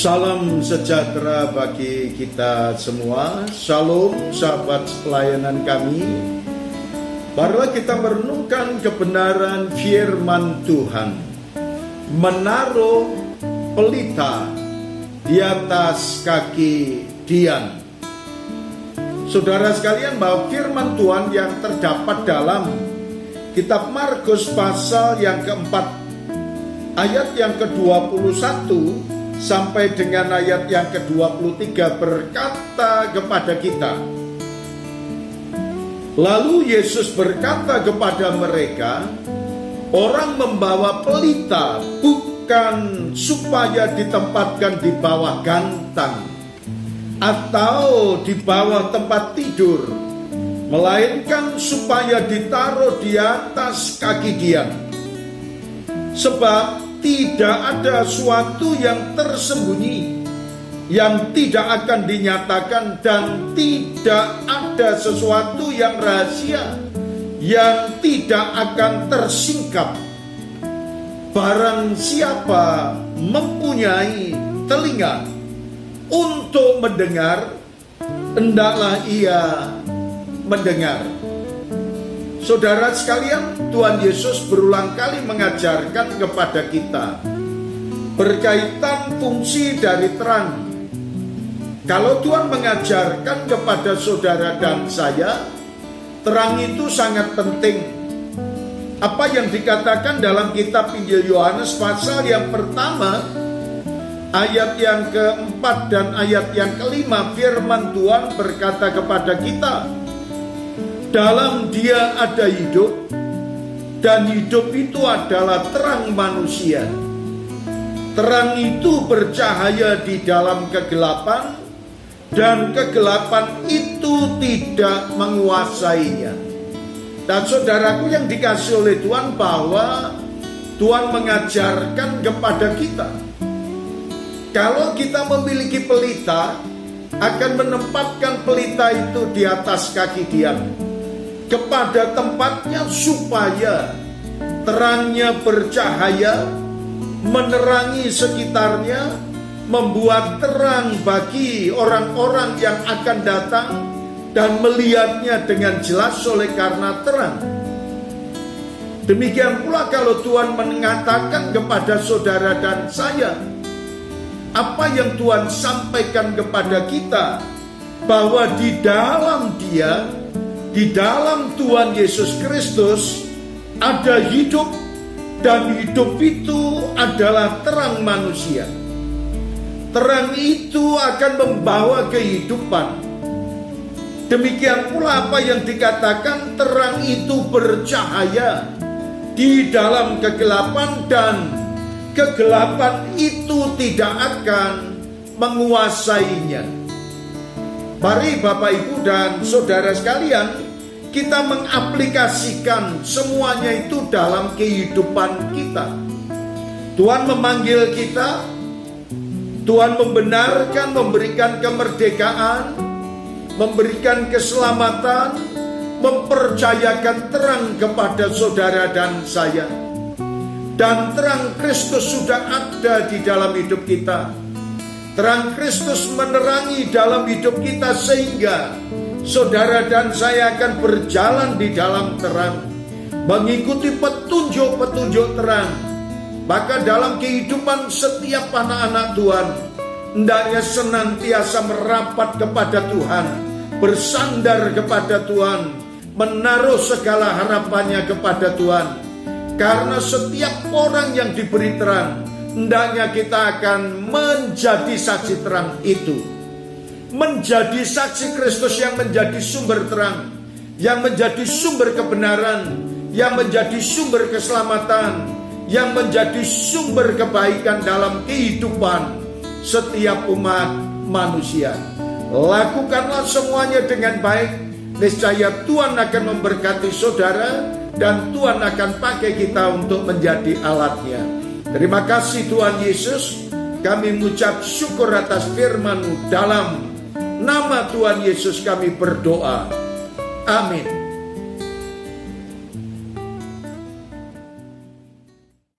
Salam sejahtera bagi kita semua. Shalom sahabat pelayanan kami. Marilah kita merenungkan kebenaran firman Tuhan. Menaruh pelita di atas kaki Dian. Saudara sekalian, bahwa firman Tuhan yang terdapat dalam kitab Markus pasal yang keempat, ayat yang ke-21 sampai dengan ayat yang ke-23 berkata kepada kita, lalu Yesus berkata kepada mereka, orang membawa pelita bukan supaya ditempatkan di bawah gantang atau di bawah tempat tidur, melainkan supaya ditaruh di atas kaki Dian. Sebab tidak ada suatu yang tersembunyi yang tidak akan dinyatakan, dan tidak ada sesuatu yang rahasia yang tidak akan tersingkap. Barang siapa mempunyai telinga untuk mendengar, hendaklah ia mendengar. Saudara sekalian, Tuhan Yesus berulang kali mengajarkan kepada kita berkaitan fungsi dari terang. Kalau Tuhan mengajarkan kepada saudara dan saya, terang itu sangat penting. Apa yang dikatakan dalam kitab Injil Yohanes pasal yang pertama, ayat yang keempat dan ayat yang kelima, firman Tuhan berkata kepada kita, dalam Dia ada hidup, dan hidup itu adalah terang manusia. Terang itu bercahaya di dalam kegelapan, dan kegelapan itu tidak menguasainya. Dan saudaraku yang dikasihi oleh Tuhan, bahwa Tuhan mengajarkan kepada kita, kalau kita memiliki pelita, akan menempatkan pelita itu di atas kaki Dian, kepada tempatnya, supaya terangnya bercahaya, menerangi sekitarnya, membuat terang bagi orang-orang yang akan datang dan melihatnya dengan jelas oleh karena terang. Demikian pula kalau Tuhan mengatakan kepada saudara dan saya, apa yang Tuhan sampaikan kepada kita, bahwa di dalam Dia, di dalam Tuhan Yesus Kristus ada hidup, dan hidup itu adalah terang manusia. Terang itu akan membawa kehidupan. Demikian pula apa yang dikatakan, terang itu bercahaya di dalam kegelapan, dan kegelapan itu tidak akan menguasainya. Mari Bapak Ibu dan saudara sekalian, kita mengaplikasikan semuanya itu dalam kehidupan kita. Tuhan memanggil kita, Tuhan membenarkan, memberikan kemerdekaan, memberikan keselamatan, mempercayakan terang kepada saudara dan saya. Dan terang Kristus sudah ada di dalam hidup kita. Terang Kristus menerangi dalam hidup kita, sehingga saudara dan saya akan berjalan di dalam terang, mengikuti petunjuk-petunjuk terang. Maka dalam kehidupan setiap anak-anak Tuhan, hendaknya senantiasa merapat kepada Tuhan, bersandar kepada Tuhan, menaruh segala harapannya kepada Tuhan. Karena setiap orang yang diberi terang, hendaknya kita akan menjadi saksi terang itu, menjadi saksi Kristus yang menjadi sumber terang, yang menjadi sumber kebenaran, yang menjadi sumber keselamatan, yang menjadi sumber kebaikan dalam kehidupan setiap umat manusia. Lakukanlah semuanya dengan baik, niscaya Tuhan akan memberkati saudara, dan Tuhan akan pakai kita untuk menjadi alatnya. Terima kasih Tuhan Yesus. Kami mengucap syukur atas firman-Mu. Dalam nama Tuhan Yesus kami berdoa. Amin.